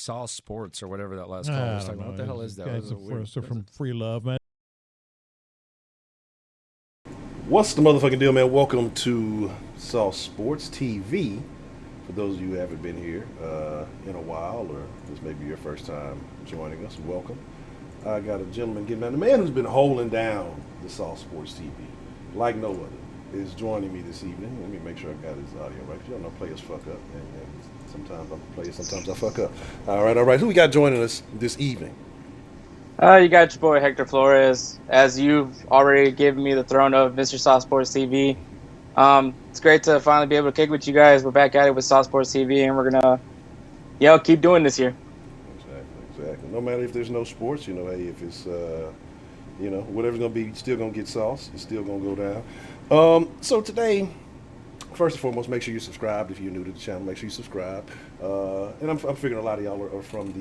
Sauce Sports or whatever that last call was talking about. What the hell is that? Guys are from Free Love, man. What's the motherfucking deal, man? Welcome to Sauce Sports TV. For those of you who haven't been here in a while, or this may be your first time joining us, welcome. I got a gentleman getting down. The man who's been holding down the Sauce Sports TV like no other is joining me this evening. Let me make sure I got his audio right. You don't know players fuck up, and sometimes I'm a player, sometimes I fuck up. All right. Who we got joining us this evening? You got your boy Hector Flores. As you've already given me the throne of Mr. Sauce Sports TV. It's great to finally be able to kick with you guys. We're back at it with Sauce Sports TV, and we're gonna, keep doing this here. Exactly. No matter if there's no sports, hey, if it's, whatever's gonna be, still gonna get sauce. It's still gonna go down. So today, first and foremost, make sure you're subscribed. If you're new to the channel, make sure you subscribe. And I'm figuring a lot of y'all are from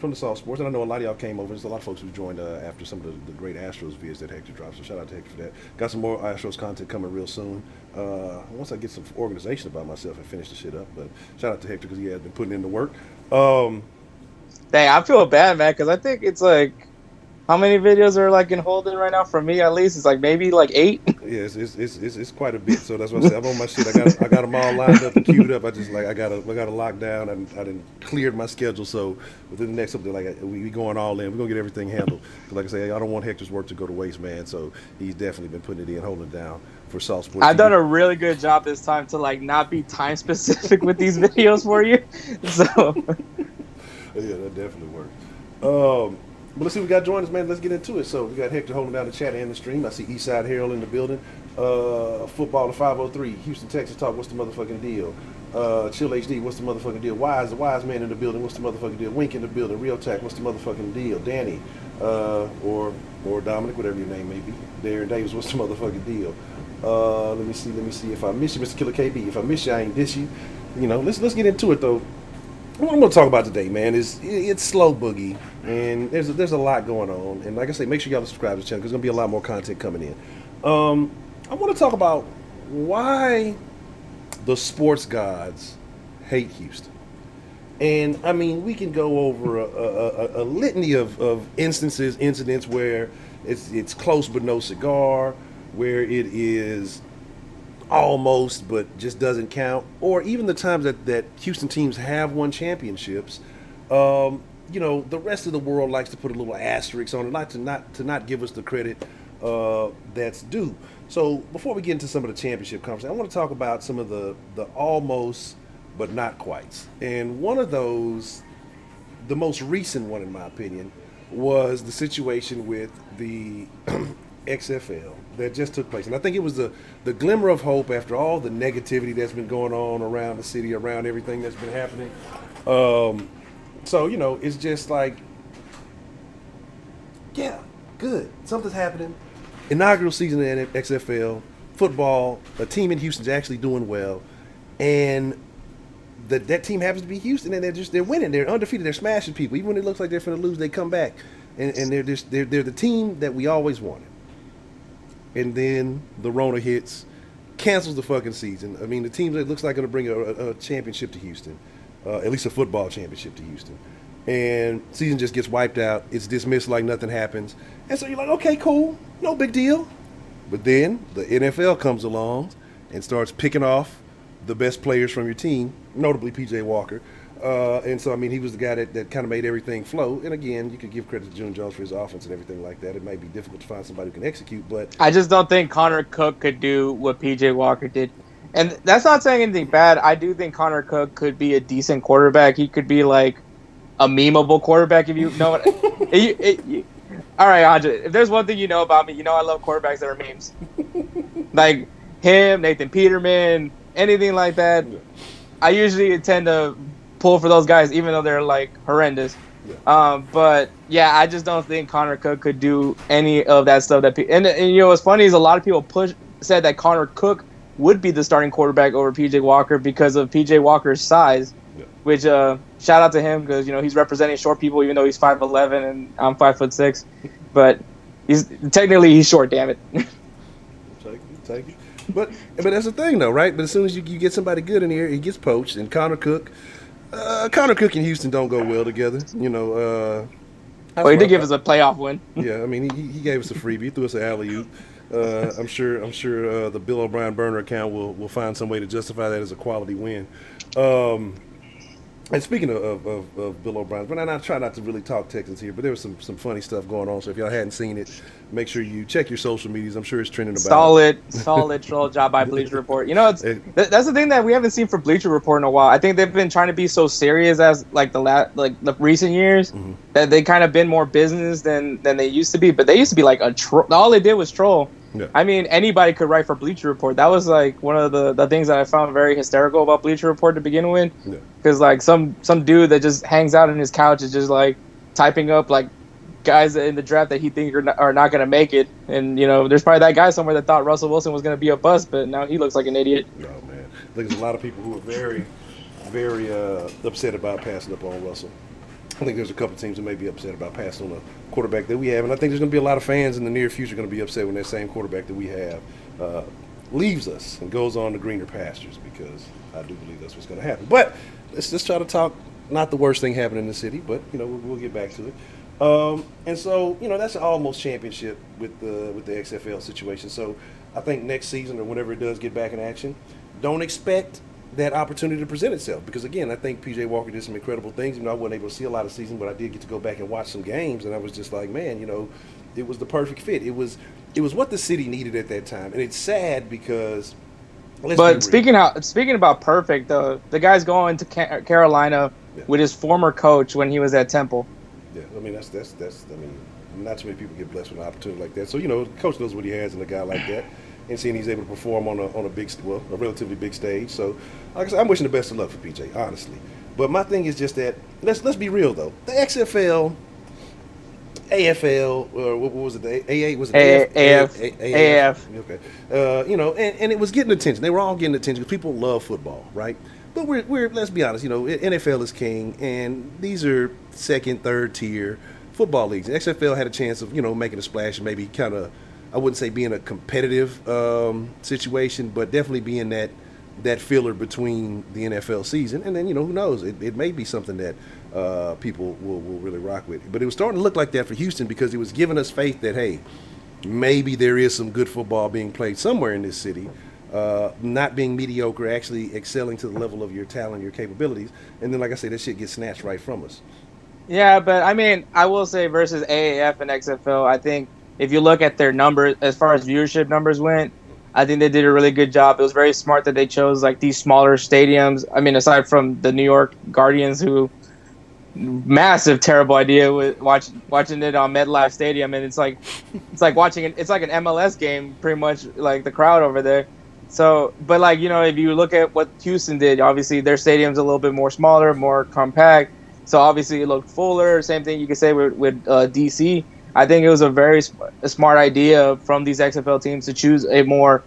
the Sauce Sports, and I know a lot of y'all came over. There's a lot of folks who joined after some of the great Astros vids that Hector dropped, so shout out to Hector for that. Got some more Astros content coming real soon. Once I get some organization about myself and finish the shit up, but shout out to Hector because he has been putting in the work. Dang, I feel bad, man, because I think it's like, how many videos are like in holding right now? For me, at least, it's like maybe like 8. Yeah, it's quite a bit. So that's what I said. I'm on my shit. I got them all lined up and queued up. I got to lock down. I done cleared my schedule. So within the next something, like we going all in. We're gonna get everything handled. Like I say, I don't want Hector's work to go to waste, man. So he's definitely been putting it in, holding it down for Sauce Sports. I've done a really good job this time to like not be time specific with these videos for you. So yeah, that definitely works. But let's see what we got joining us, man. Let's get into it. So we got Hector holding down the chat and the stream. I see Eastside Herald in the building. Football to 503. Houston, Texas talk. What's the motherfucking deal? Chill HD, what's the motherfucking deal? Wise, the wise man in the building, what's the motherfucking deal? Wink in the building, Real Tech, what's the motherfucking deal? Danny, or Dominic, whatever your name may be. Darren Davis, what's the motherfucking deal? Let me see if I miss you, Mr. Killer KB. If I miss you, I ain't diss you. You know, let's get into it though. What I'm going to talk about today, man, is it's Slow Boogie, and there's a lot going on. And like I say, make sure y'all subscribe to the channel because there's going to be a lot more content coming in. I want to talk about why the sports gods hate Houston. And, I mean, we can go over a litany of incidents where it's close but no cigar, where it is almost but just doesn't count, or even the times that Houston teams have won championships. You know, the rest of the world likes to put a little asterisk on it, to not give us the credit that's due. So before we get into some of the championship conversation, I want to talk about some of the almost but not quites. And one of those, the most recent one in my opinion, was the situation with the XFL that just took place. And I think it was the glimmer of hope after all the negativity that's been going on around the city, around everything that's been happening. So, you know, it's just like, yeah, good. Something's happening. Inaugural season in XFL, football, a team in Houston's actually doing well. And that team happens to be Houston, and they're winning. They're undefeated. They're smashing people. Even when it looks like they're going to lose, they come back. And they're the team that we always wanted. And then the Rona hits, cancels the fucking season. I mean, the team that looks like going to bring a championship to Houston, at least a football championship to Houston. And season just gets wiped out. It's dismissed like nothing happens. And so you're like, okay, cool, no big deal. But then the NFL comes along and starts picking off the best players from your team, notably P.J. Walker. And so, I mean, he was the guy that kind of made everything flow. And again, you could give credit to June Jones for his offense and everything like that. It might be difficult to find somebody who can execute, but I just don't think Connor Cook could do what P.J. Walker did. And that's not saying anything bad. I do think Connor Cook could be a decent quarterback. He could be like a memeable quarterback, if you know what. All right, Honcho, if there's one thing you know about me, you know I love quarterbacks that are memes. Like him, Nathan Peterman, anything like that. Yeah. I usually tend to pull for those guys, even though they're like horrendous. Yeah. But yeah, I just don't think Connor Cook could do any of that stuff. And you know what's funny is a lot of people said that Connor Cook would be the starting quarterback over PJ Walker because of PJ Walker's size. Yeah. Which shout out to him because you know he's representing short people, even though he's 5'11" and I'm 5'6". But he's short. Damn it. Take it. But that's the thing, though, right? But as soon as you get somebody good in here, he gets poached. And Connor Cook and Houston don't go well together. You know. Well, he did give us a playoff win. Yeah, I mean, he gave us a freebie. He threw us an alley-oop. I'm sure the Bill O'Brien burner account will find some way to justify that as a quality win. And speaking of Bill O'Brien, but I try not to really talk Texans here, but there was some funny stuff going on. So if y'all hadn't seen it, make sure you check your social medias. I'm sure it's trending about. Solid troll job by Bleacher Report. You know, that's the thing that we haven't seen from Bleacher Report in a while. I think they've been trying to be so serious as like the recent years that they kind of been more business than they used to be. But they used to be like a troll. All they did was troll. Yeah. I mean, anybody could write for Bleacher Report. That was like one of the things that I found very hysterical about Bleacher Report to begin with. Because like some dude that just hangs out on his couch is just like typing up like guys in the draft that he thinks are not going to make it. And, you know, there's probably that guy somewhere that thought Russell Wilson was going to be a bust, but now he looks like an idiot. Oh, man. I think there's a lot of people who are very, very upset about passing up on Russell. I think there's a couple teams that may be upset about passing on a quarterback that we have, and I think there's going to be a lot of fans in the near future going to be upset when that same quarterback that we have leaves us and goes on to greener pastures, because I do believe that's what's going to happen. But let's just try to talk not the worst thing happening in the city, but, you know, we'll get back to it. And so, you know, that's an almost championship with the XFL situation. So I think next season or whenever it does get back in action, don't expect that opportunity to present itself, because again, I think PJ Walker did some incredible things. You know, I wasn't able to see a lot of season, but I did get to go back and watch some games, and I was just like, man, you know, it was the perfect fit. It was what the city needed at that time, and it's sad because. But speaking about perfect, the guy's going to Carolina with his former coach when he was at Temple. Yeah, I mean that's I mean, not too many people get blessed with an opportunity like that. So, you know, the coach knows what he has in a guy like that. and seeing he's able to perform on a relatively big stage. So, like I said, I'm wishing the best of luck for PJ, honestly. But my thing is just that let's be real though. The XFL, AFL, or what was it? The AA was it AF? Okay, and it was getting attention. They were all getting attention because people love football, right? But we're let's be honest. NFL is king, and these are second, third tier football leagues. The XFL had a chance of making a splash and maybe kind of, I wouldn't say being a competitive situation, but definitely being that filler between the NFL season. And then who knows? It may be something that people will really rock with. But it was starting to look like that for Houston because it was giving us faith that hey, maybe there is some good football being played somewhere in this city. Not being mediocre, actually excelling to the level of your talent, your capabilities. And then, like I say, that shit gets snatched right from us. Yeah, but I mean, I will say versus AAF and XFL, I think if you look at their numbers, as far as viewership numbers went, I think they did a really good job. It was very smart that they chose like these smaller stadiums. I mean, aside from the New York Guardians, who massive terrible idea with watching it on MetLife Stadium, and it's like watching it. It's like an MLS game, pretty much, like the crowd over there. So, but like if you look at what Houston did, obviously their stadium's a little bit more smaller, more compact. So obviously it looked fuller. Same thing you could say with DC. I think it was a smart idea from these XFL teams to choose a more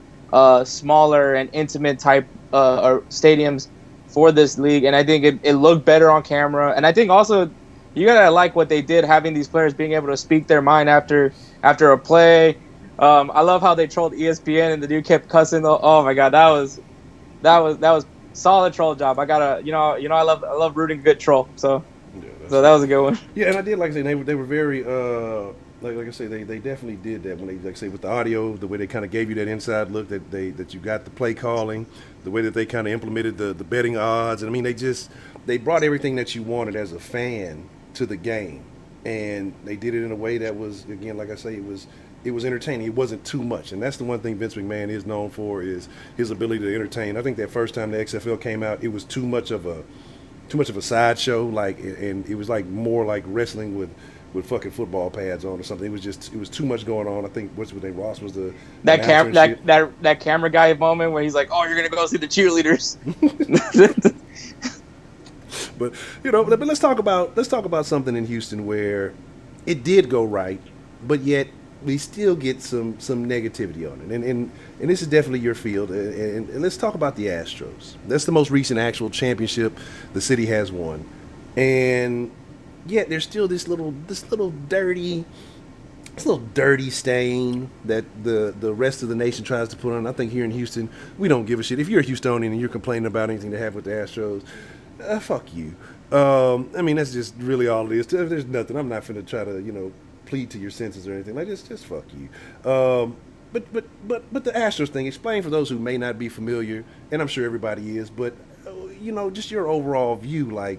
smaller and intimate type stadiums for this league, and I think it looked better on camera. And I think also you gotta like what they did, having these players being able to speak their mind after a play. I love how they trolled ESPN and the dude kept cussing. Oh my god, that was solid troll job. I gotta I love rooting good troll. So that was a good one. Yeah, and I did like I say they were very like I say they definitely did that when they like I say with the audio, the way they kind of gave you that inside look that you got the play calling, the way that they kind of implemented the betting odds, and I mean they brought everything that you wanted as a fan to the game, and they did it in a way that was, again, like I say, it was entertaining. It wasn't too much, and that's the one thing Vince McMahon is known for, is his ability to entertain. I think that first time the XFL came out, it was too much of a sideshow, and it was like more like wrestling with fucking football pads on or something. It was too much going on. I think what's his name, Ross was that camera guy moment where he's like, "Oh, you're gonna go see the cheerleaders." But but let's talk about something in Houston where it did go right, but yet we still get some negativity on it, and this is definitely your field. And let's talk about the Astros. That's the most recent actual championship the city has won, and yet there's still this little dirty stain that the rest of the nation tries to put on. I think here in Houston, we don't give a shit. If you're a Houstonian and you're complaining about anything to have with the Astros, fuck you. I mean, that's just really all it is. There's nothing. I'm not finna try to plead to your senses or anything. Like, just fuck you. But the Astros thing, explain for those who may not be familiar, and I'm sure everybody is, but just your overall view. Like,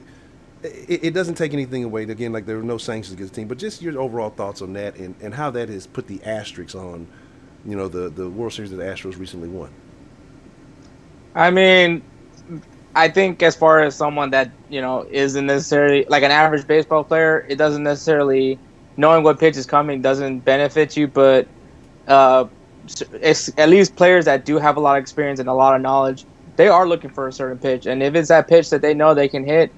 it doesn't take anything away. Again, like, there were no sanctions against the team, but just your overall thoughts on that and how that has put the asterisks on the World Series that the Astros recently won. I mean, I think as far as someone that isn't necessarily like an average baseball player, it doesn't necessarily, knowing what pitch is coming doesn't benefit you, but it's at least players that do have a lot of experience and a lot of knowledge, they are looking for a certain pitch, and if it's that pitch that they know they can hit,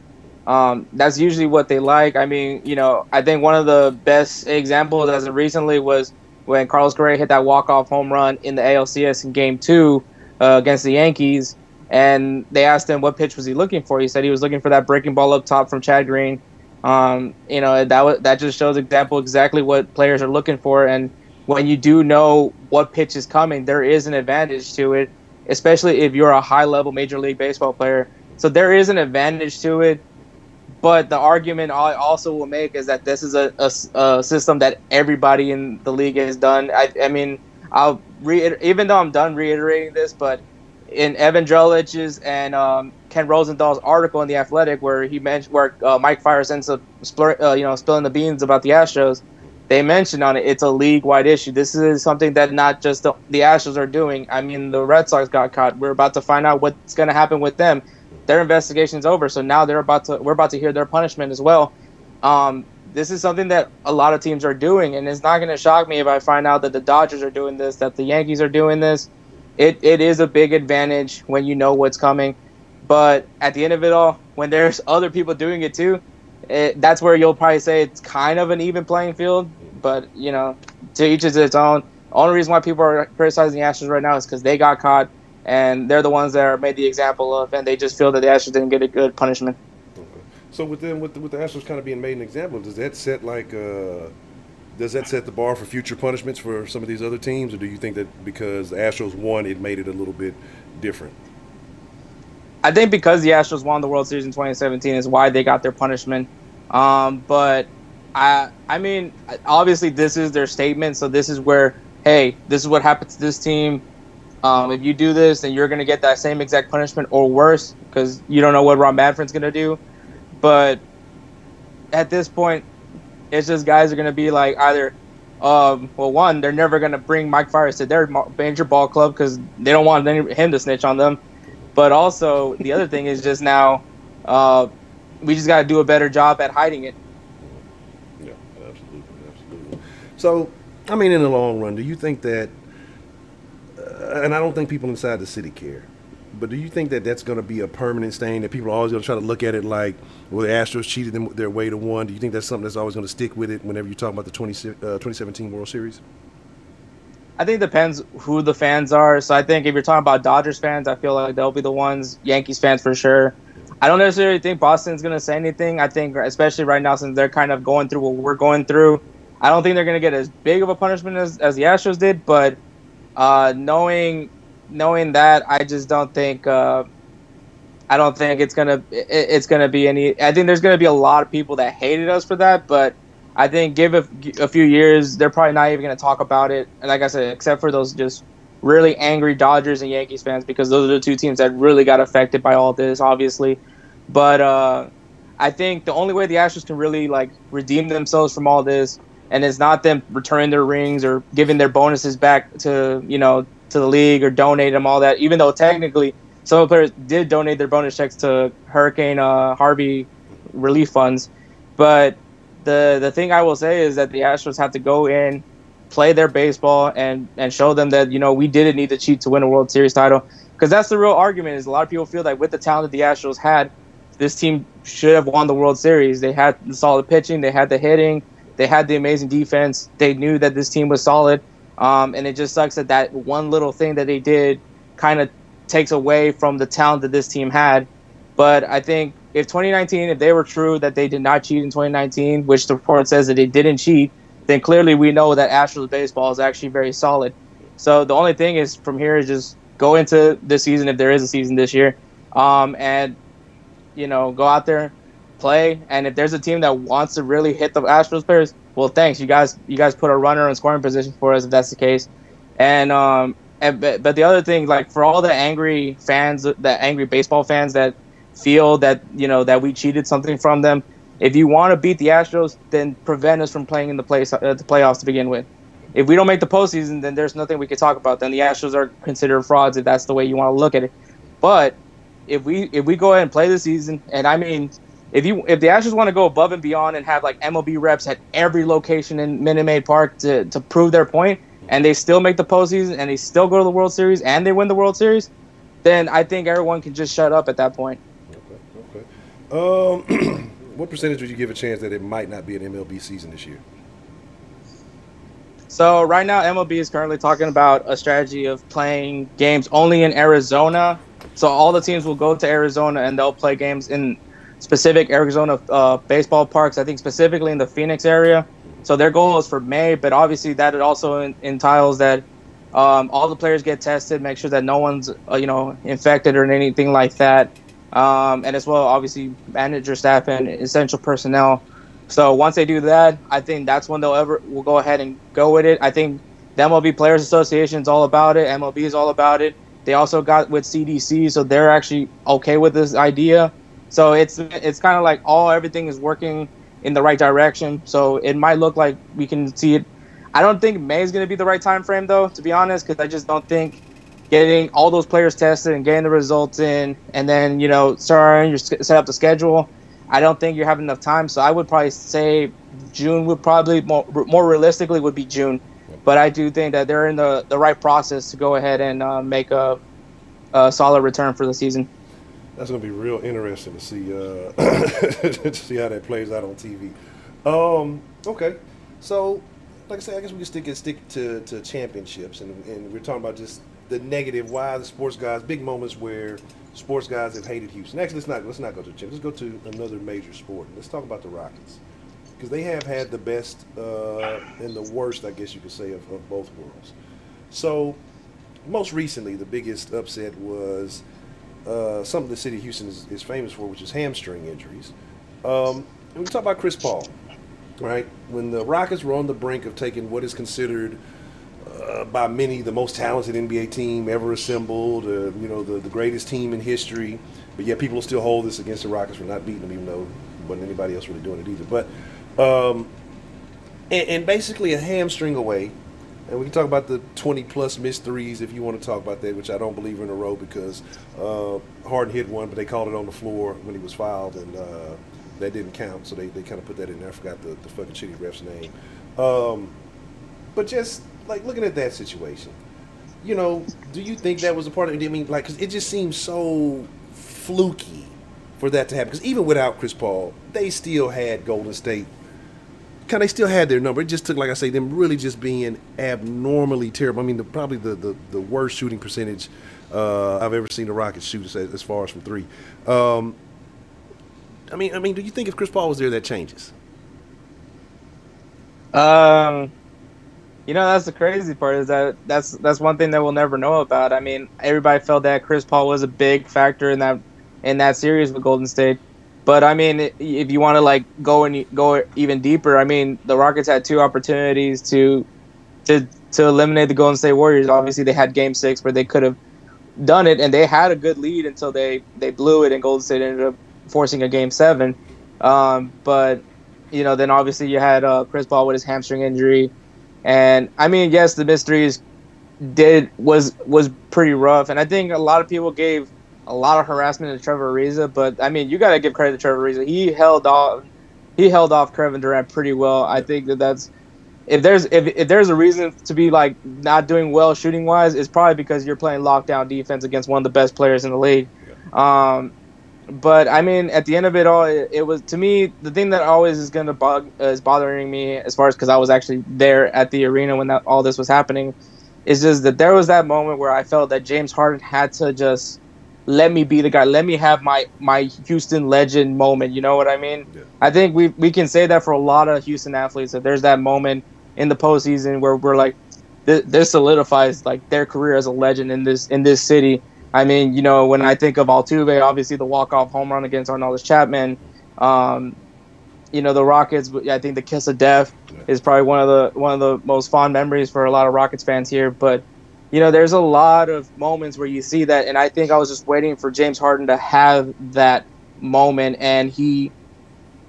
that's usually what they like. I mean, I think one of the best examples as of recently was when Carlos Correa hit that walk-off home run in the ALCS in Game 2 against the Yankees, and they asked him what pitch was he looking for. He said he was looking for that breaking ball up top from Chad Green. That just shows exactly what players are looking for, and when you do know what pitch is coming, there is an advantage to it, especially if you're a high-level Major League Baseball player. So there is an advantage to it, but the argument I also will make is that this is a system that everybody in the league has done. I mean, even though I'm done reiterating this, but in Evan Drellich's and Ken Rosenthal's article in The Athletic, where he mentioned Mike Fiers ends up spilling the beans about the Astros, they mentioned on it, it's a league-wide issue. This is something that not just the Astros are doing. I mean, the Red Sox got caught. We're about to find out what's going to happen with them. Their investigation's over, so now we're about to hear their punishment as well. this is something that a lot of teams are doing, and it's not going to shock me if I find out that the Dodgers are doing this, that the Yankees are doing this. It is a big advantage when you know what's coming. But at the end of it all, when there's other people doing it too, that's where you'll probably say it's kind of an even playing field. But, to each is its own. The only reason why people are criticizing the Astros right now is because they got caught, and they're the ones that are made the example of, and they just feel that the Astros didn't get a good punishment. Okay. So with the Astros kind of being made an example, does that set the bar for future punishments for some of these other teams, or do you think that because the Astros won, it made it a little bit different? I think because the Astros won the World Series in 2017 is why they got their punishment. But I mean, obviously this is their statement, so this is where, hey, this is what happened to this team. If you do this, then you're going to get that same exact punishment or worse, because you don't know what Rob Manfred's going to do. But at this point, it's just guys are going to be like either, one, they're never going to bring Mike Fiers to their major ball club because they don't want him to snitch on them. But also, the other thing is just now, we just got to do a better job at hiding it. Yeah, absolutely. So, I mean, in the long run, do you think that, and I don't think people inside the city care, but do you think that that's going to be a permanent stain, that people are always going to try to look at it like, well, the Astros cheated them their way to one? Do you think that's something that's always going to stick with it whenever you talk about the 2017 World Series? I think it depends who the fans are. So I think if you're talking about Dodgers fans, I feel like they'll be the ones. Yankees fans for sure. I don't necessarily think Boston's going to say anything. I think, especially right now, since they're kind of going through what we're going through, I don't think they're going to get as big of a punishment as the Astros did. But knowing that, I just don't think I don't think it's gonna be any. I think there's gonna be a lot of people that hated us for that, but I think give a few years, they're probably not even gonna talk about it. And like I said, except for those just really angry Dodgers and Yankees fans, because those are the two teams that really got affected by all this, obviously. But I think the only way the Astros can really like redeem themselves from all this, and it's not them returning their rings or giving their bonuses back to the league or donate them, all that, even though technically some of the players did donate their bonus checks to Hurricane Harvey relief funds. But the thing I will say is that the Astros have to go in, play their baseball, and show them that, we didn't need to cheat to win a World Series title. Because that's the real argument, is a lot of people feel like with the talent that the Astros had, this team should have won the World Series. They had the solid pitching, they had the hitting, they had the amazing defense. They knew that this team was solid. And it just sucks that one little thing that they did kind of takes away from the talent that this team had. But I think if 2019, if they were true that they did not cheat in 2019, which the report says that they didn't cheat, then clearly we know that Astros baseball is actually very solid. So the only thing is from here is just go into this season, if there is a season this year, and go out there, play. And if there's a team that wants to really hit the Astros players, well, thanks, you guys put a runner in scoring position for us if that's the case. But the other thing, like for all the angry fans, the angry baseball fans that feel that that we cheated something from them, if you want to beat the Astros, then prevent us from playing in the playoffs to begin with. If we don't make the postseason, then there's nothing we could talk about. Then the Astros are considered frauds if that's the way you want to look at it. But if we go ahead and play the season, and I mean, if the Astros want to go above and beyond and have like MLB reps at every location in Minute Maid Park to prove their point, and they still make the postseason and they still go to the World Series and they win the World Series, then I think everyone can just shut up at that point. Okay. What percentage would you give a chance that it might not be an MLB season this year? So right now, MLB is currently talking about a strategy of playing games only in Arizona. So all the teams will go to Arizona and they'll play games in specific Arizona baseball parks, I think specifically in the Phoenix area. So their goal is for May, but obviously that it also entails that all the players get tested, make sure that no one's infected or anything like that, and as well obviously manager staff and essential personnel. So once they do that, I think that's when we'll go ahead and go with it. I think the MLB Players Association is all about it. MLB is all about it. They also got with CDC, so they're actually okay with this idea. So it's kind of like everything is working in the right direction. So it might look like we can see it. I don't think May is going to be the right time frame, though, to be honest, because I just don't think getting all those players tested and getting the results in and then, starting to set up the schedule, I don't think you're having enough time. So I would probably say June would probably more realistically would be June. But I do think that they're in the right process to go ahead and make a solid return for the season. That's going to be real interesting to see to see how that plays out on TV. Okay, so like I said, I guess we can stick to championships, and we're talking about just the negative. Why the sports guys, big moments where sports guys have hated Houston. Actually, let's not go to the champ. Let's go to another major sport. Let's talk about the Rockets, because they have had the best and the worst, I guess you could say, of both worlds. So most recently, the biggest upset was something the city of Houston is famous for, which is hamstring injuries. We talk about Chris Paul, right? When the Rockets were on the brink of taking what is considered by many the most talented NBA team ever assembled, the greatest team in history, but yet people still hold this against the Rockets for not beating them, even though wasn't anybody else really doing it either. But and basically a hamstring away. And we can talk about the 20-plus missed threes if you want to talk about that, which I don't believe in a row because Harden hit one, but they called it on the floor when he was fouled, and that didn't count. So they kind of put that in there. I forgot the fucking shitty ref's name. But just, like, looking at that situation, do you think that was a part of it? I mean, like, because it just seems so fluky for that to happen. Because even without Chris Paul, they still had Golden State. They still had their number. It just took, like I say, them really just being abnormally terrible. I mean, probably the worst shooting percentage I've ever seen the Rockets shoot as far as from three. I mean, do you think if Chris Paul was there, that changes? That's the crazy part is that's one thing that we'll never know about. I mean, everybody felt that Chris Paul was a big factor in that series with Golden State. But I mean, if you want to go even deeper, I mean, the Rockets had two opportunities to eliminate the Golden State Warriors. Obviously, they had Game 6 where they could have done it, and they had a good lead until they blew it, and Golden State ended up forcing a Game 7. But then obviously you had Chris Paul with his hamstring injury, and I mean, yes, the mysteries was pretty rough, and I think a lot of people gave a lot of harassment to Trevor Ariza, but I mean, you got to give credit to Trevor Ariza. He held off Kevin Durant pretty well. I think that's if there's a reason to be like not doing well shooting wise, it's probably because you're playing lockdown defense against one of the best players in the league. But I mean, at the end of it all, it was, to me, the thing that always is bothering me as far as, because I was actually there at the arena when all this was happening, is just that there was that moment where I felt that James Harden had to just let me be the guy. Let me have my Houston legend moment. You know what I mean? Yeah. I think we can say that for a lot of Houston athletes, that there's that moment in the postseason where we're like, this solidifies like their career as a legend in this city. I mean, when I think of Altuve, obviously the walk-off home run against Aroldis Chapman, the Rockets, I think the kiss of death is probably one of the most fond memories for a lot of Rockets fans here. But there's a lot of moments where you see that, and I think I was just waiting for James Harden to have that moment, and he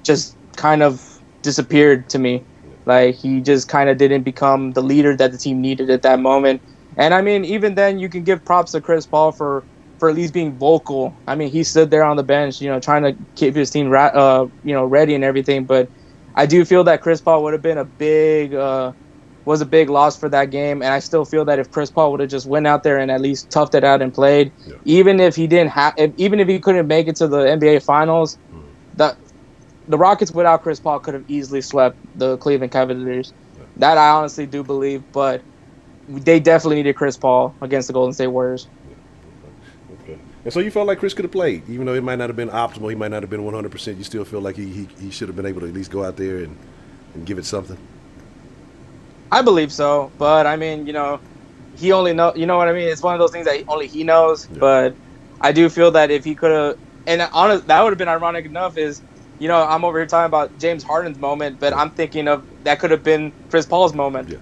just kind of disappeared to me. Like, he just kind of didn't become the leader that the team needed at that moment. And I mean, even then, you can give props to Chris Paul for at least being vocal. I mean, he stood there on the bench, trying to keep his team, ready and everything. But I do feel that Chris Paul would have been a big loss for that game. And I still feel that if Chris Paul would have just went out there and at least toughed it out and played, even if he couldn't make it to the NBA Finals, the Rockets without Chris Paul could have easily swept the Cleveland Cavaliers. That I honestly do believe, but they definitely needed Chris Paul against the Golden State Warriors. Okay. And so you felt like Chris could have played, even though it might not have been optimal, he might not have been 100%. You still feel like he should have been able to at least go out there and give it something? I believe so, but I mean, he only know. You know what I mean? It's one of those things that only he knows. Yeah. But I do feel that if he could have, and honestly, that would have been ironic enough. Is I'm over here talking about James Harden's moment, but I'm thinking of that could have been Chris Paul's moment. Yeah.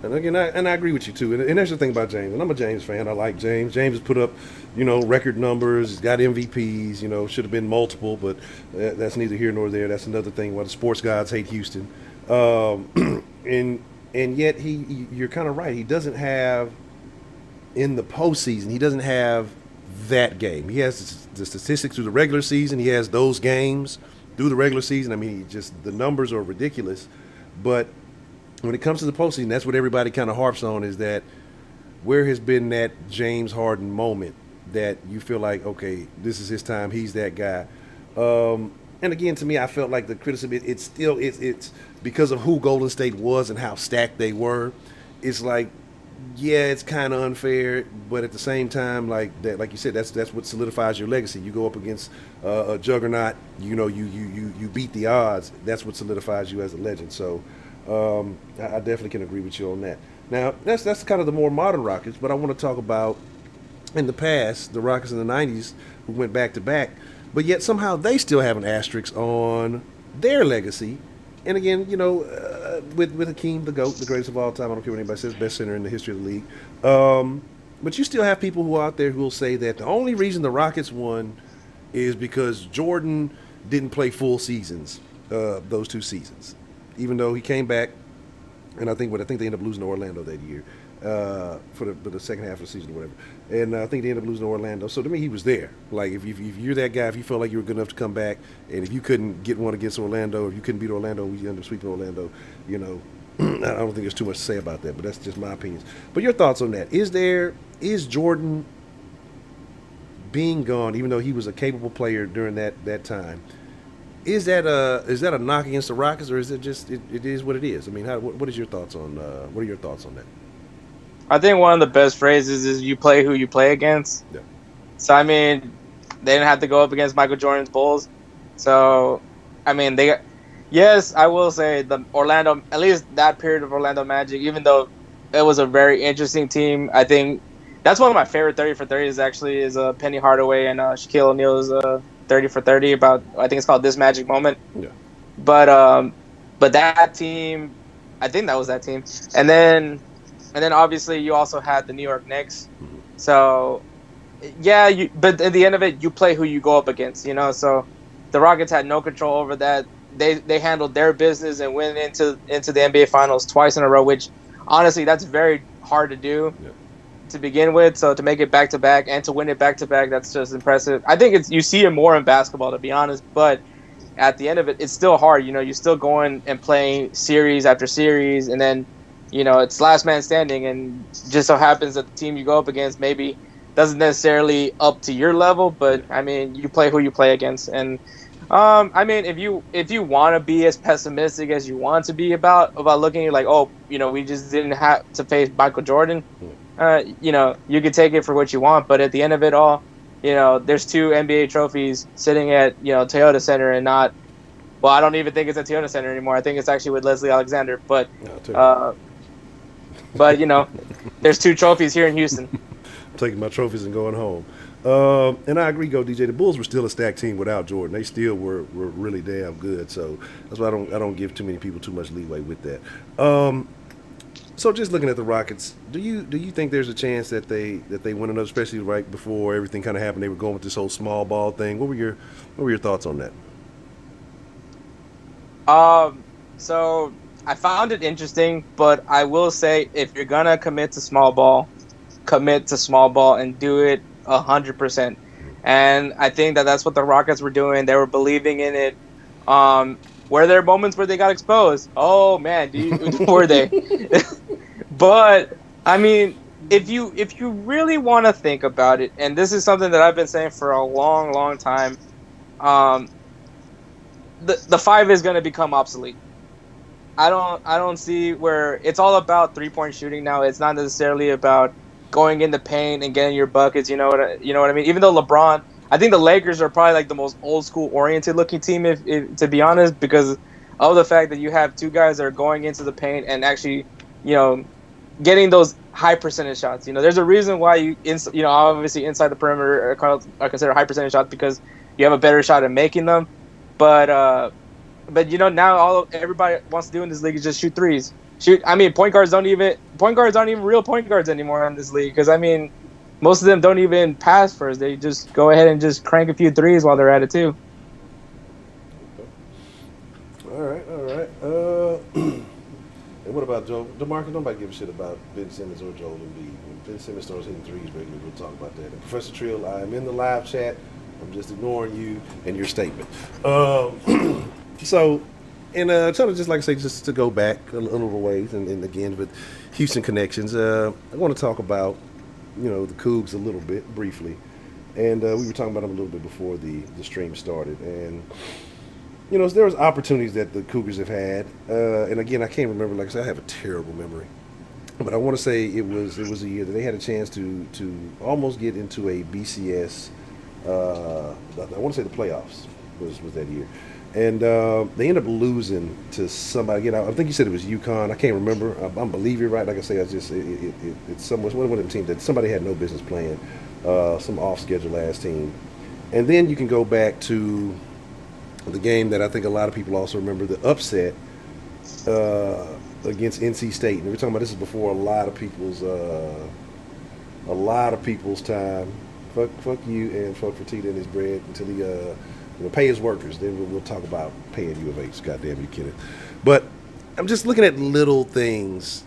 And again, I agree with you too. And that's the thing about James. And I'm a James fan. I like James. James has put up, record numbers. He's got MVPs. Should have been multiple, but that's neither here nor there. That's another thing why the sports gods hate Houston. And yet you're kind of right. He doesn't have in the postseason. He doesn't have that game. He has the statistics through the regular season. He has those games through the regular season. I mean, the numbers are ridiculous. But when it comes to the postseason, that's what everybody kind of harps on, is that where has been that James Harden moment that you feel like, okay, this is his time, he's that guy. And again, to me, I felt like the criticism, it's because of who Golden State was and how stacked they were. It's like, yeah, it's kind of unfair, but at the same time, like you said, that's what solidifies your legacy. You go up against a juggernaut, you beat the odds. That's what solidifies you as a legend. So I definitely can agree with you on that. Now, that's kind of the more modern Rockets, but I want to talk about in the past, the Rockets in the 90s who went back-to-back, but yet somehow they still have an asterisk on their legacy. And again, with Hakeem, the GOAT, the greatest of all time, I don't care what anybody says, best center in the history of the league. But you still have people who are out there who will say that the only reason the Rockets won is because Jordan didn't play full seasons, those 2 seasons, even though he came back. And I think they ended up losing to Orlando that year for the second half of the season or whatever. And I think they ended up losing to Orlando. So to me, he was there. Like, if you're that guy, if you felt like you were good enough to come back, and if you couldn't get one against Orlando, if you couldn't beat Orlando, we ended up sweeping Orlando, I don't think there's too much to say about that, but that's just my opinions. But your thoughts on that. Is Jordan being gone, even though he was a capable player during that time, is that a knock against the Rockets, or is it just it is what it is? I mean, what are your thoughts on that? I think one of the best phrases is you play who you play against. Yeah. So I mean, they didn't have to go up against Michael Jordan's Bulls. So I mean, yes, I will say the Orlando, at least that period of Orlando Magic, even though it was a very interesting team, I think that's one of my favorite 30 for 30s actually is Penny Hardaway and Shaquille O'Neal's 30 for 30 about, I think it's called This Magic Moment. Yeah. But that team, I think that was that team. And then obviously you also had the New York Knicks. Mm-hmm. So yeah, but at the end of it, you play who you go up against, so the Rockets had no control over that. They handled their business and went into the NBA Finals twice in a row, which honestly, that's very hard to do. Yeah. To begin with, so to make it back-to-back and to win it back-to-back, that's just impressive. I think you see it more in basketball, to be honest, but at the end of it, it's still hard. You're still going and playing series after series, and then, it's last man standing, and just so happens that the team you go up against maybe doesn't necessarily up to your level, but, I mean, you play who you play against. And, I mean, if you want to be as pessimistic as you want to be about looking at, like, we just didn't have to face Michael Jordan, you could take it for what you want, but at the end of it all, there's 2 NBA trophies sitting at, Toyota Center and not, well, I don't even think it's at Toyota Center anymore. I think it's actually with Leslie Alexander, but there's 2 trophies here in Houston. I'm taking my trophies and going home. And I agree, Go DJ. The Bulls were still a stacked team without Jordan. They still were really damn good. So that's why I don't give too many people too much leeway with that. So just looking at the Rockets, do you think there's a chance that they win another, especially right before everything kind of happened? They were going with this whole small ball thing. What were your thoughts on that? So I found it interesting, but I will say if you're gonna commit to small ball and do it 100%. And I think that's what the Rockets were doing. They were believing in it. Were there moments where they got exposed? Oh man, were they? But I mean, if you really want to think about it, and this is something that I've been saying for a long, long time, the 5 is going to become obsolete. I don't see where it's all about 3-point shooting now. It's not necessarily about going in the paint and getting your buckets. You know what I mean? Even though LeBron, I think the Lakers are probably like the most old school oriented looking team, if to be honest, because of the fact that you have 2 guys that are going into the paint and actually, getting those high percentage shots. There's a reason why obviously inside the perimeter are considered high percentage shots because you have a better shot at making them. But now everybody wants to do in this league is just shoot threes. Point guards aren't even real point guards anymore in this league because most of them don't even pass first. They just go ahead and just crank a few threes while they're at it too. All right. And what about Joe DeMarcus? Nobody give a shit about Ben Simmons or Joel Embiid. When Ben Simmons starts hitting threes regularly, we'll talk about that. And Professor Trill, I am in the live chat. I'm just ignoring you and your statement. So, and trying to just like I say, just to go back a little ways, and again with Houston connections, I want to talk about the Cougs a little bit briefly, and we were talking about them a little bit before the stream started, and there was opportunities that the Cougars have had, and again I can't remember. Like I said, I have a terrible memory, but I want to say it was a year that they had a chance to almost get into a BCS. I want to say the playoffs was that year. And they ended up losing to somebody. Again, I think you said it was UConn. I can't remember. I believe you're right. Like I say, it's somewhat one of them teams that somebody had no business playing, some off-schedule ass team. And then you can go back to the game that I think a lot of people also remember, the upset against NC State. And we're talking about this is before a lot of people's time. Fuck you and fuck Fertitta and his bread until he pay his workers. Then we'll talk about paying U of H. Goddamn you, kidding. But I'm just looking at little things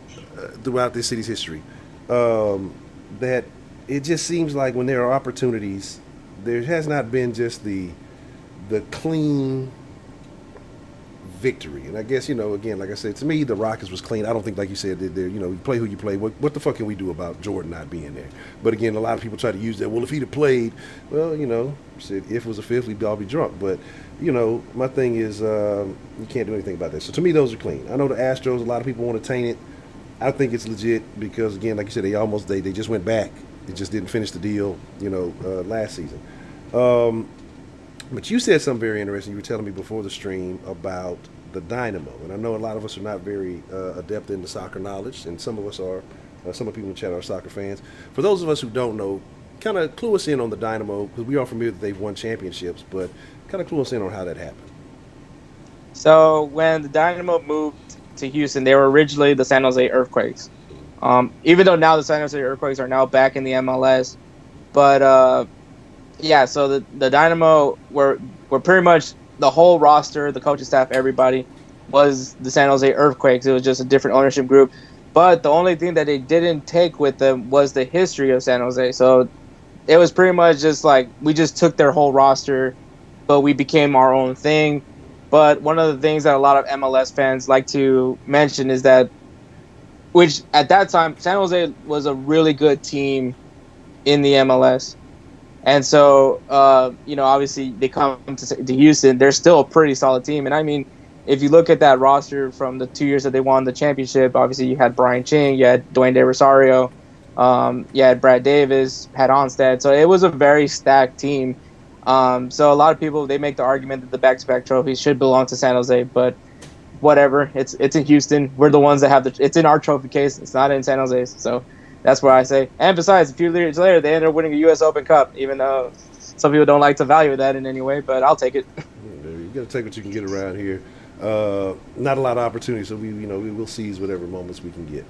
throughout this city's history that it just seems like when there are opportunities, there has not been just the clean victory. And I guess, again, like I said, to me, the Rockets was clean. I don't think, like you said, you play who you play. What the fuck can we do about Jordan not being there? But again, a lot of people try to use that. Well, if he'd have played, well, said if it was a fifth, we'd all be drunk. But, my thing is you can't do anything about that. So to me, those are clean. I know the Astros, a lot of people want to taint it. I think it's legit because, again, like you said, they just went back. They just didn't finish the deal, last season. But you said something very interesting. You were telling me before the stream about the Dynamo. And I know a lot of us are not very adept in the soccer knowledge, and some of us are. Some of the people in the chat are soccer fans. For those of us who don't know, kind of clue us in on the Dynamo, because we are familiar that they've won championships, but kind of clue us in on how that happened. So when the Dynamo moved to Houston, they were originally the San Jose Earthquakes. Even though now the San Jose Earthquakes are now back in the MLS. But yeah, so the Dynamo were pretty much the whole roster, the coaching staff, everybody was the San Jose Earthquakes. It was just a different ownership group. But the only thing that they didn't take with them was the history of San Jose. So it was pretty much just like we just took their whole roster, but we became our own thing. But one of the things that a lot of MLS fans like to mention is that, which at that time, San Jose was a really good team in the MLS. And so, obviously they come to Houston. They're still a pretty solid team. And I mean, if you look at that roster from the 2 years that they won the championship, obviously you had Brian Ching, you had Dwayne De Rosario, you had Brad Davis, Pat Onstad. So it was a very stacked team. So a lot of people, they make the argument that the back-to-back trophies should belong to San Jose, but whatever. It's in Houston. We're the ones that have it's in our trophy case. It's not in San Jose's. So that's where I say. And besides, a few years later, they ended up winning a U.S. Open Cup, even though some people don't like to value that in any way, but I'll take it. Yeah, you got to take what you can get around here. Not a lot of opportunities, so we will seize whatever moments we can get.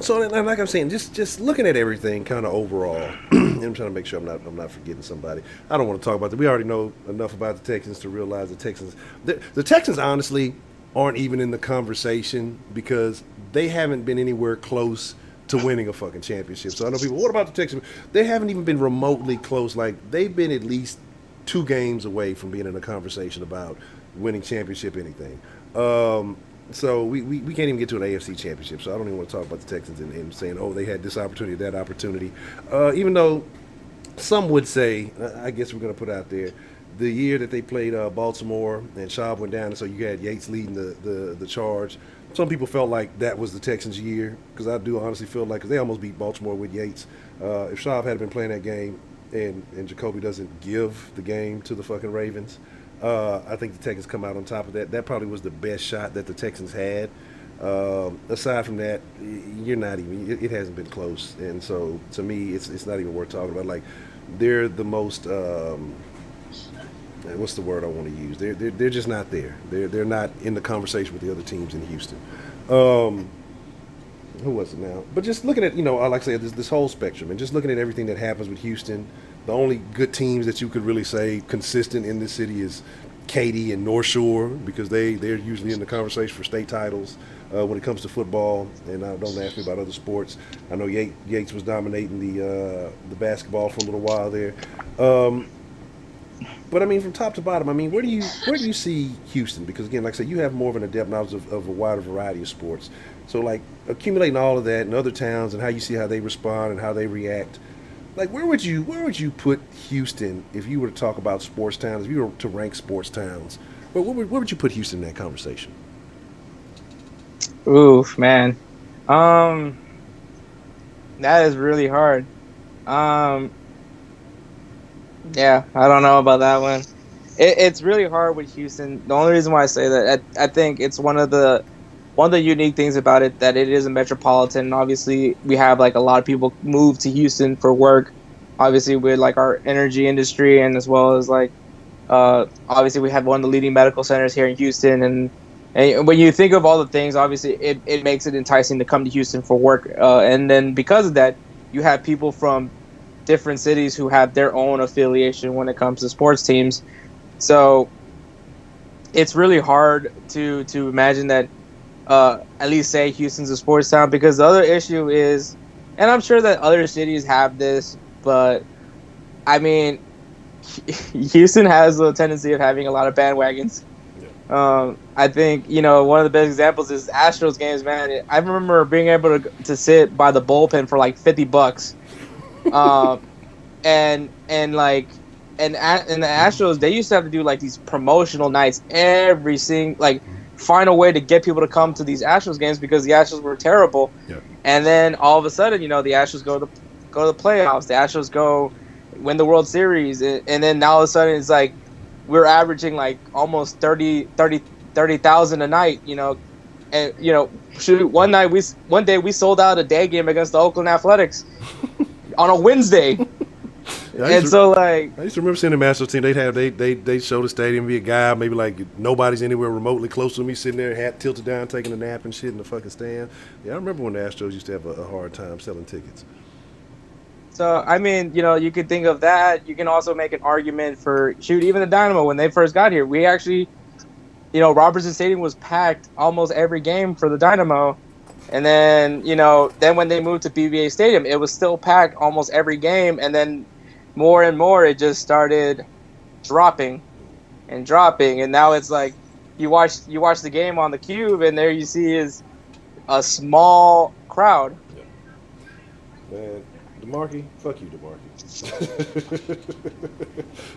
So like I'm saying, just looking at everything kind of overall, and I'm trying to make sure I'm not forgetting somebody. I don't want to talk about that. We already know enough about the Texans to realize the Texans honestly aren't even in the conversation because they haven't been anywhere close to winning a fucking championship. So I know people, what about the Texans? They haven't even been remotely close. Like, they've been at least 2 games away from being in a conversation about winning championship anything. So we can't even get to an AFC championship. So I don't even want to talk about the Texans and saying, oh, they had this opportunity, that opportunity. Even though some would say, I guess we're going to put out there, the year that they played Baltimore and Schaub went down, and so you had Yates leading the charge. Some people felt like that was the Texans' year, because I do honestly feel like, because they almost beat Baltimore with Yates. If Schaub had been playing that game and Jacoby doesn't give the game to the fucking Ravens, I think the Texans come out on top of that. That probably was the best shot that the Texans had. Aside from that, you're not even. It hasn't been close, and so to me, it's not even worth talking about. Like, they're the most. What's the word I want to use? They're just not there. They're not in the conversation with the other teams in Houston. Who was it now? But just looking at, like I said, this whole spectrum, and just looking at everything that happens with Houston, the only good teams that you could really say consistent in this city is Katy and North Shore, because they're usually in the conversation for state titles when it comes to football. And don't ask me about other sports. I know Yates was dominating the basketball for a little while there. But I mean, from top to bottom, I mean, where do you see Houston? Because again, like I said, you have more of an adept knowledge of a wider variety of sports. So like accumulating all of that in other towns and how you see how they respond and how they react. Like where would you put Houston if you were to talk about sports towns? If you were to rank sports towns, where would you put Houston in that conversation? Oof, man. That is really hard. Yeah, I don't know about that one. It's really hard with Houston. The only reason why I say that, I think it's one of the unique things about it that it is a metropolitan. And obviously, we have like a lot of people move to Houston for work. Obviously, with like our energy industry, and as well as like, obviously, we have one of the leading medical centers here in Houston. And when you think of all the things, obviously, it makes it enticing to come to Houston for work. And then because of that, you have people from different cities who have their own affiliation when it comes to sports teams. So it's really hard to imagine that at least say Houston's a sports town, because the other issue is, and I'm sure that other cities have this, but I mean, Houston has a tendency of having a lot of bandwagons. I think, one of the best examples is Astros games, man. I remember being able to sit by the bullpen for like $50. And the Astros, they used to have to do like these promotional nights every find a way to get people to come to these Astros games because the Astros were terrible. Yeah. And then all of a sudden, the Astros go to the playoffs. The Astros go win the World Series, and then now all of a sudden it's like we're averaging like almost 30,000 a night. And one day we sold out a day game against the Oakland Athletics on a Wednesday. I used to remember seeing the Astros team. They'd show the stadium, be a guy maybe like nobody's anywhere remotely close to me, sitting there, hat tilted down, taking a nap and shit in the fucking stand. Yeah, I remember when the Astros used to have a hard time selling tickets. So I mean, you could think of that. You can also make an argument for even the Dynamo when they first got here. We actually, Robertson Stadium was packed almost every game for the Dynamo. And then, then when they moved to BBA Stadium, it was still packed almost every game. And then more and more, it just started dropping. And now it's like you watch the game on the Cube, and there you see is a small crowd. Yeah. Man, DeMarque, fuck you, DeMarque.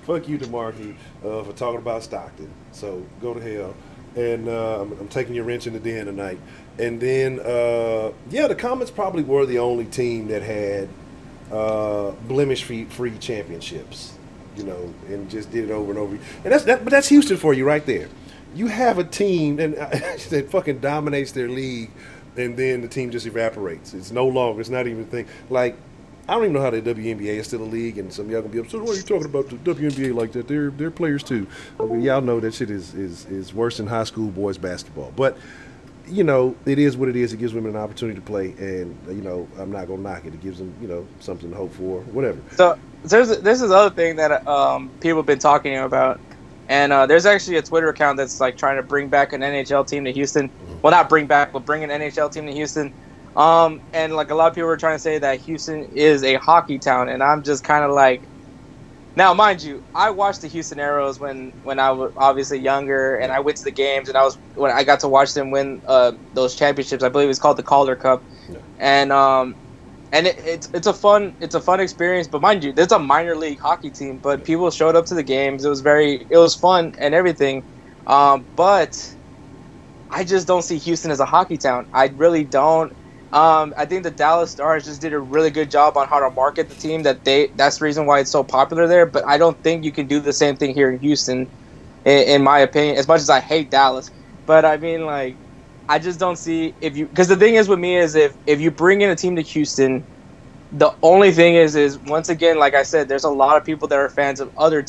Fuck you, DeMarque, for talking about Stockton. So go to hell. And I'm taking your wrench in the den tonight. And then, the Comets probably were the only team that had blemish-free championships, and just did it over and over. And but that's Houston for you right there. You have a team that fucking dominates their league, and then the team just evaporates. It's no longer. It's not even a thing. Like, I don't even know how the WNBA is still a league, and some of y'all gonna be upset. What are you talking about the WNBA like that? They're players too. I mean, y'all know that shit is worse than high school boys basketball. But it is what it is. It gives women an opportunity to play, and I'm not gonna knock it. It gives them something to hope for, whatever. So there's this other thing that people have been talking about, and there's actually a Twitter account that's like trying to bring back an NHL team to Houston. Mm-hmm. Well, not bring back, but bring an NHL team to Houston. And like a lot of people are trying to say that Houston is a hockey town, and I'm just kind of like, now mind you, I watched the Houston Aeros when I was obviously younger, and I went to the games, and when I got to watch them win those championships. I believe it's called the Calder Cup, yeah. And it's a fun experience. But mind you, there's a minor league hockey team, but people showed up to the games. It was fun and everything, but I just don't see Houston as a hockey town. I really don't. I think the Dallas Stars just did a really good job on how to market the team. That's the reason why it's so popular there. But I don't think you can do the same thing here in Houston, in my opinion. As much as I hate Dallas, but I mean, like, I just don't see because the thing is with me is if you bring in a team to Houston, the only thing is once again, like I said, there's a lot of people that are fans of other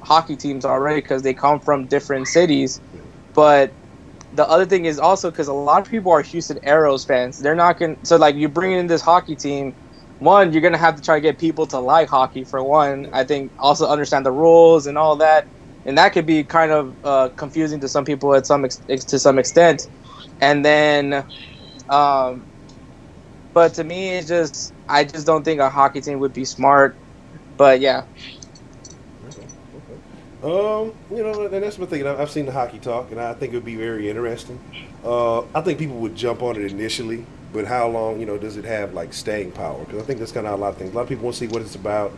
hockey teams already because they come from different cities, but. The other thing is also because a lot of people are Houston Aeros fans. They're not going to... So, like, you bring in this hockey team, one, you're going to have to try to get people to like hockey, for one. I think also understand the rules and all that. and that could be kind of confusing to some people to some extent. And then, but to me, I just don't think a hockey team would be smart. But yeah. And that's my thing. I've seen the hockey talk, and I think it would be very interesting. I think people would jump on it initially, but how long, does it have like staying power? Because I think that's kind of a lot of things. A lot of people want to see what it's about,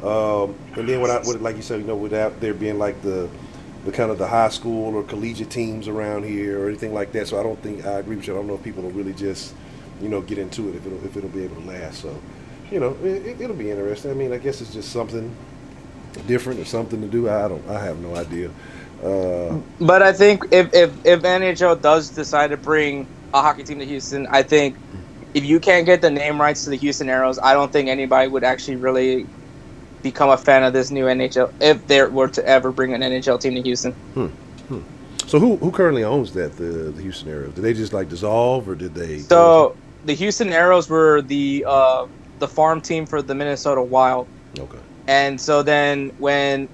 and then like you said, without there being like the kind of the high school or collegiate teams around here or anything like that. So I agree with you. I don't know if people will really just, get into it if it'll be able to last. So, it'll be interesting. I mean, I guess it's just something different or something to do. I have no idea. But I think if NHL does decide to bring a hockey team to Houston, I think if you can't get the name rights to the Houston Aeros, I don't think anybody would actually really become a fan of this new NHL if they were to ever bring an NHL team to Houston. So who currently owns that, the Houston Aeros? Did they just like dissolve, or did they? So the Houston Aeros were the farm team for the Minnesota Wild. Okay. And so then when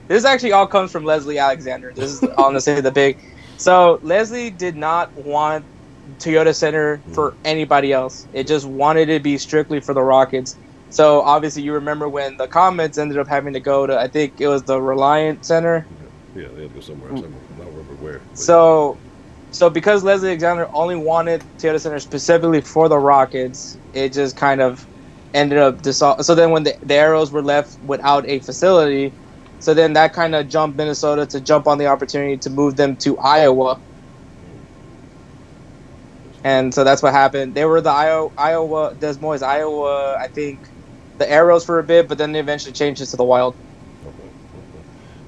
this actually all comes from Leslie Alexander. This is honestly the big. So Leslie did not want Toyota Center for anybody else. It just wanted to be strictly for the Rockets. So obviously you remember when the Comets ended up having to go to, I think it was the Reliant Center. Yeah, they had to go somewhere. I don't remember where. So because Leslie Alexander only wanted Toyota Center specifically for the Rockets, it just kind of ended up dissolving. So then when the Aeros were left without a facility, so then that kind of jumped Minnesota to jump on the opportunity to move them to Iowa. And so that's what happened. They were the Iowa, Des Moines, Iowa, I think, the Aeros for a bit, but then they eventually changed it to the Wild. Okay.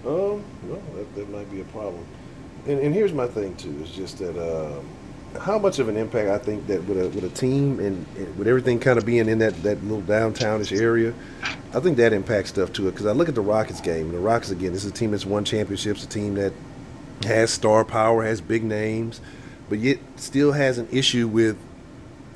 Well, that might be a problem. And here's my thing too. It's just that how much of an impact I think that with a team and with everything kind of being in that little downtownish area, I think that impacts stuff to it. Because I look at the Rockets game. And the Rockets, again, this is a team that's won championships, a team that has star power, has big names, but yet still has an issue with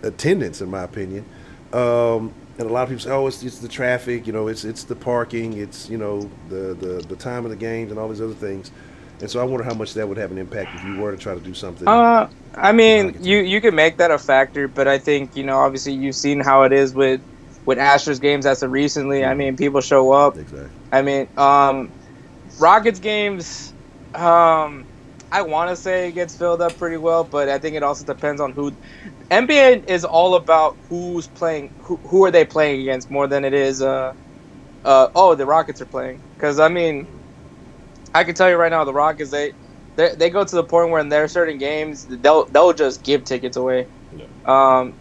attendance, in my opinion. And a lot of people say, "Oh, it's the traffic, it's the parking, it's the time of the games and all these other things." And so I wonder how much that would have an impact if you were to try to do something. I mean, you can make that a factor, but I think obviously you've seen how it is with Astros games as of recently. I mean, people show up. Exactly. I mean, Rockets games. I want to say it gets filled up pretty well, but I think it also depends on who. NBA is all about who's playing, who are they playing against more than it is. The Rockets are playing, because I mean, I can tell you right now, the Rockets they go to the point where in their certain games they'll just give tickets away. Yeah.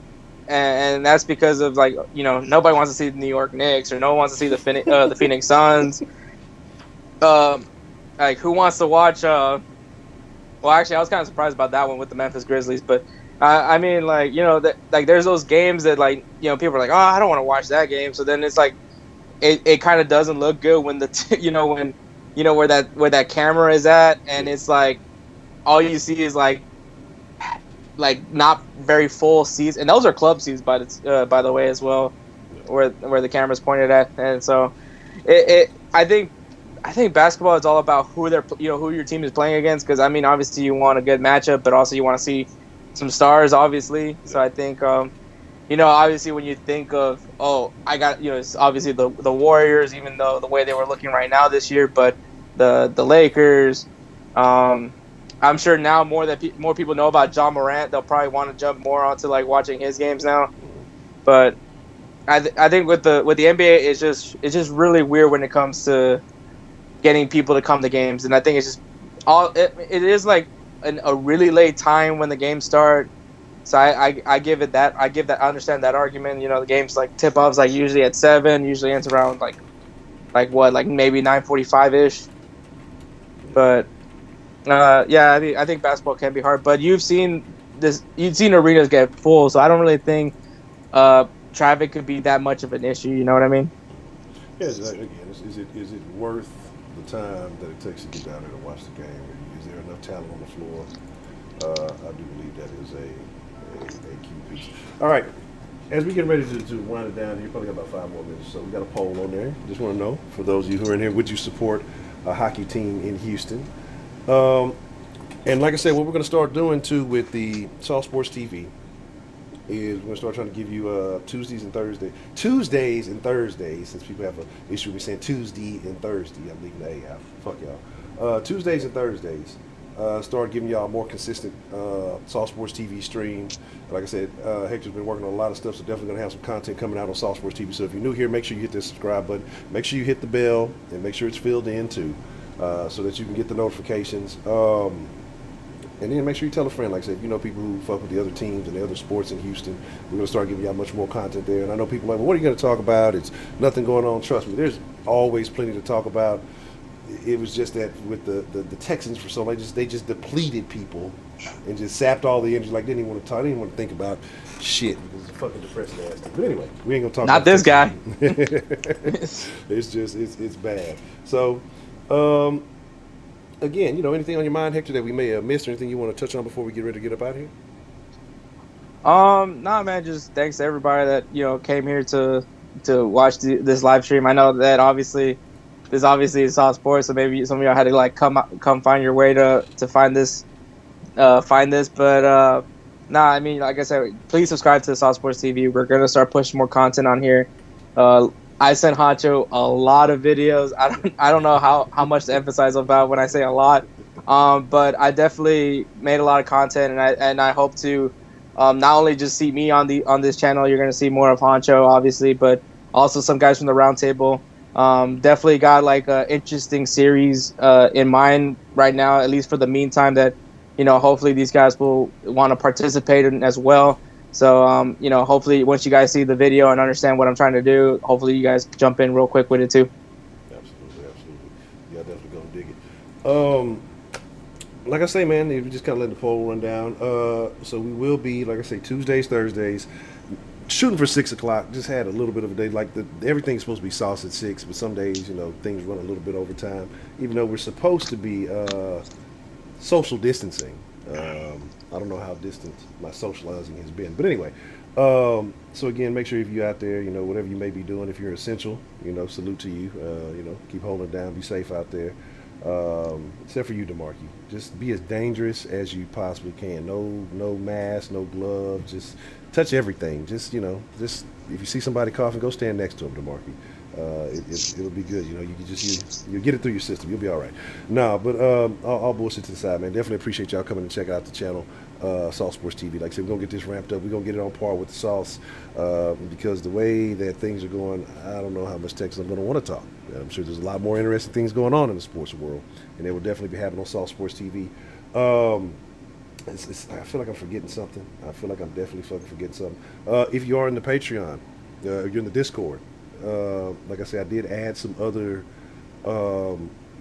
And that's because of nobody wants to see the New York Knicks or no one wants to see the Phoenix Suns. Who wants to watch? Well, actually, I was kind of surprised about that one with the Memphis Grizzlies, but I mean, there's those games that people are like, oh, I don't want to watch that game. So then it's like, it kind of doesn't look good when where that camera is at, and it's like all you see is like not very full seats, and those are club seats by the way as well, where the camera's pointed at, and so I think basketball is all about who your team is playing against, because I mean obviously you want a good matchup, but also you want to see some stars, obviously. So I think obviously when you think of it's obviously the Warriors, even though the way they were looking right now this year, but the Lakers. I'm sure now more people know about John Morant, they'll probably want to jump more onto watching his games now. But I think with the NBA, it's just really weird when it comes to getting people to come to games, and I think it's just it is like a really late time when the games start. So I give it that. I understand that argument. The games tip offs usually at 7, usually ends around maybe 9:45 ish. But I think basketball can be hard. But you've seen arenas get full, so I don't really think traffic could be that much of an issue. You know what I mean? Yeah. Again, is it worth the time that it takes to get down there to watch the game? Is there enough talent on the floor? I do believe that is a key piece. All right. as we get ready to wind it down, you probably got about 5 more minutes. So we got a poll on there. Just want to know, for those of you who are in here, would you support a hockey team in Houston? And like I said, what we're going to start doing too with the Sauce Sports TV is we're going to start trying to give you Tuesdays and Thursdays, since people have an issue with me saying Tuesday and Thursday. I'm leaving the A out. Fuck y'all. Tuesdays and Thursdays. Start giving y'all a more consistent Sauce Sports TV stream. Like I said, Hector's been working on a lot of stuff, so definitely going to have some content coming out on Sauce Sports TV. So if you're new here, make sure you hit that subscribe button. Make sure you hit the bell, and make sure it's filled in too, so that you can get the notifications. And then make sure you tell a friend. Like I said, if you know people who fuck with the other teams and the other sports in Houston, we're going to start giving y'all much more content there. And I know people are like, well, what are you going to talk about? It's nothing going on. Trust me, there's always plenty to talk about. It was just that with the Texans for so long, they just depleted people and just sapped all the energy. Like, didn't even want to talk, didn't even want to think about shit because it's fucking depressing ass. But anyway, we ain't going to talk Not about this guy. It's bad. So, again, anything on your mind, Hector, that we may have missed or anything you want to touch on before we get ready to get up out of here? Nah, man, just thanks to everybody that, came here to watch this live stream. I know that this obviously is Sauce Sports, so maybe some of y'all had to come find your way to find this. But nah, I mean, like I said, please subscribe to Sauce Sports TV. We're gonna start pushing more content on here. I sent Honcho a lot of videos. I don't know how much to emphasize about when I say a lot, but I definitely made a lot of content, and I hope to not only just see me on this channel. You're gonna see more of Honcho, obviously, but also some guys from the Roundtable. Definitely got like an interesting series in mind right now, at least for the meantime, that hopefully these guys will want to participate in as well. So hopefully once you guys see the video and understand what I'm trying to do, hopefully you guys jump in real quick with it too. Absolutely. Yeah, definitely gonna dig it. Like I say, man, if you just kind of let the poll run down. So we will be, like I say, Tuesdays, Thursdays, shooting for 6 o'clock. Just had a little bit of a day. Like everything's supposed to be sauce at 6, but some days, things run a little bit over time. Even though we're supposed to be social distancing. I don't know how distant my socializing has been, but anyway. So again, make sure if you're out there, whatever you may be doing, if you're essential, salute to you. Keep holding it down. Be safe out there. Except for you, DeMarque. Just be as dangerous as you possibly can. No mask, no gloves. Just touch everything. Just if you see somebody coughing, go stand next to them, DeMarque. It'll be good. You'll get it through your system. You'll be all right. No, but all bullshit to the side, man. Definitely appreciate y'all coming and check out the channel, Sauce Sports TV. Like I said, we're gonna get this ramped up. We're gonna get it on par with the Sauce, because the way that things are going, I don't know how much Texas I'm gonna want to talk. I'm sure there's a lot more interesting things going on in the sports world, and they will definitely be happening on Sauce Sports TV. I feel like I'm forgetting something. I feel like I'm definitely fucking forgetting something. If you are in the Patreon, you're in the Discord. Like I said, I did add some other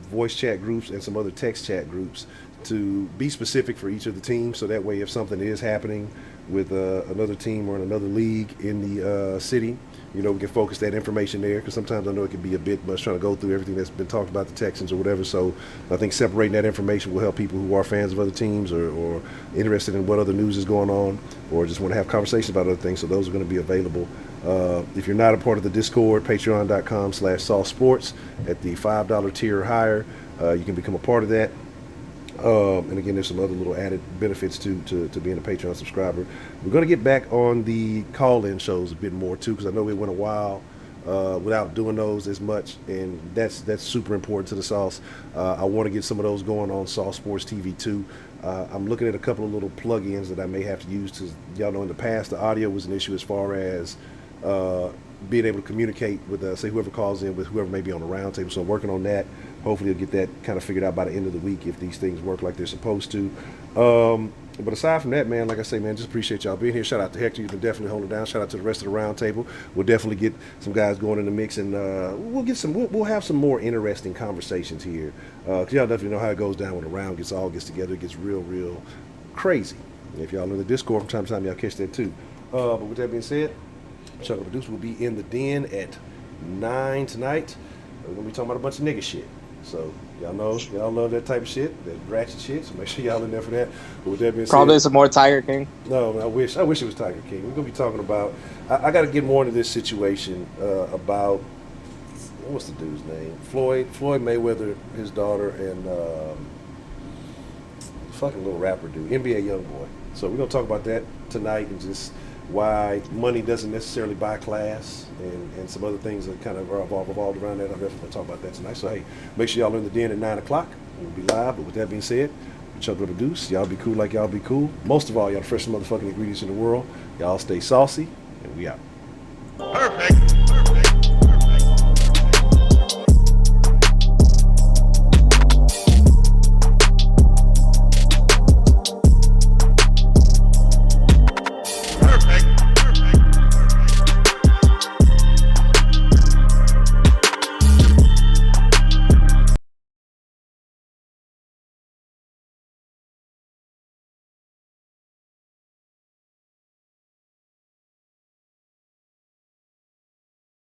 voice chat groups and some other text chat groups to be specific for each of the teams. So that way, if something is happening with another team or in another league in the city, we can focus that information there, because sometimes I know it can be a bit much trying to go through everything that's been talked about the Texans or whatever. So I think separating that information will help people who are fans of other teams or interested in what other news is going on, or just want to have conversations about other things. So those are going to be available. If you're not a part of the Discord, patreon.com/Sauce Sports at the $5 tier or higher, you can become a part of that. And again, there's some other little added benefits to being a Patreon subscriber. We're going to get back on the call-in shows a bit more too, because I know it went a while without doing those as much, and that's super important to the Sauce. I want to get some of those going on Sauce Sports TV too. I'm looking at a couple of little plugins that I may have to use, because y'all know in the past the audio was an issue as far as being able to communicate with say whoever calls in with whoever may be on the roundtable. So I'm working on that. Hopefully I'll get that kind of figured out by the end of the week if these things work like they're supposed to. But aside from that, man, like I say, man, just appreciate y'all being here. Shout out to Hector. You've been definitely holding it down. Shout out to the rest of the roundtable. We'll definitely get some guys going in the mix, and we'll have some more interesting conversations here. Cause y'all definitely know how it goes down when the round gets together. It gets real crazy. And if y'all are in the Discord from time to time, y'all catch that too. But with that being said, Chuck and Producer will be in the den at 9 tonight. We're gonna be talking about a bunch of nigga shit. So y'all love that type of shit, that ratchet shit. So make sure y'all in there for that. But with that being Probably said, some more Tiger King. no, I wish it was Tiger King. We're gonna be talking about. I got to get more into this situation about what's the dude's name? Floyd Mayweather, his daughter, and fucking little rapper dude, NBA YoungBoy. So we're gonna talk about that tonight and just why money doesn't necessarily buy class and some other things that kind of are revolved around that. I'm definitely gonna talk about that tonight. So hey, make sure y'all are in the den at 9 o'clock. We'll be live. But with that being said, Chuck with a deuce. Y'all be cool like y'all be cool. Most of all, y'all the freshest motherfucking ingredients in the world. Y'all stay saucy, and we out. Perfect.